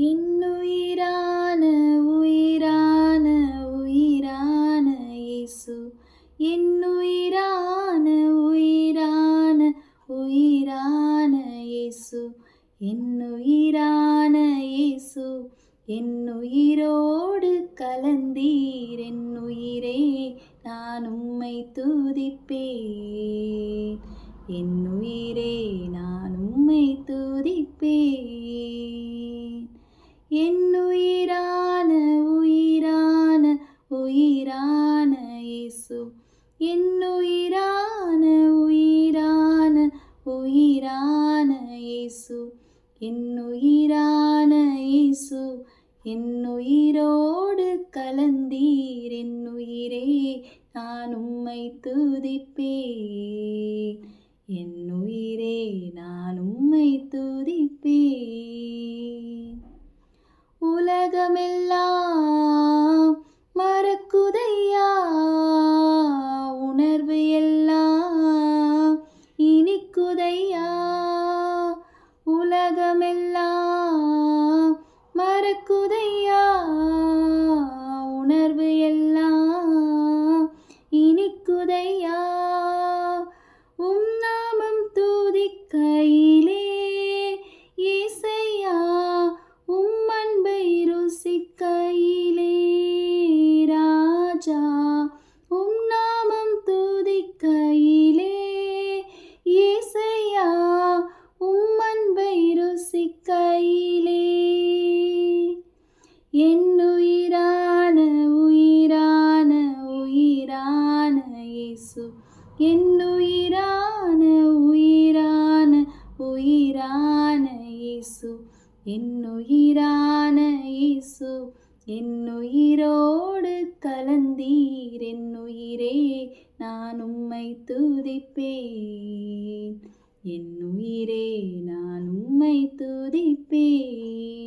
என்னுயிரான உயிரான உயிரான இயேசு, என்னுயிரான உயிரான உயிரான இயேசு, என்னுயிரான இயேசு, என்னுயிரோடு கலந்தீர் என்னுயிரே, நான் உம்மை துதிப்பேன். என்னுயிரே, நான் உம்மை துதிப்பேன். என்னுயிரான உயிரான உயிரான இயேசு, என்னுயிரான உயிரான உயிரான இயேசு, என்னுயிரான இயேசு, என்னுயிரோடு கலந்தீர் என்னுயிரே, நான் உம்மை துதிப்பேன். என்னுயிரே, நான் உம்மை துதிப்பேன். உலகமெல்லாம் மறக்குதையா, உணர்வு எல்லாம் இனிக்குதையா. உலகமெல்லாம் மறக்குதையா, உணர்வு எல்லாம் இனிக்குதையா. உம் நாமம் துதிக்கையிலே இயேசையா, உம் அன்பை ருசிக்கையிலே ராஜா. உம் நாமம் துதிக்கையிலே இயேசையா, உம் அன்பை ருசிக்கையிலே. என்னுயிரான உயிரான உயிரான இயேசு, என்னுயிரான உயிரான உயிரான இயேசு, என்னுயிரான இயேசு, என்னுயிரோடு கலந்தீர் என்னுயிரே, நான் உம்மை துதிப்பேன். என்னுயிரே, நான் உம்மை துதிப்பேன்.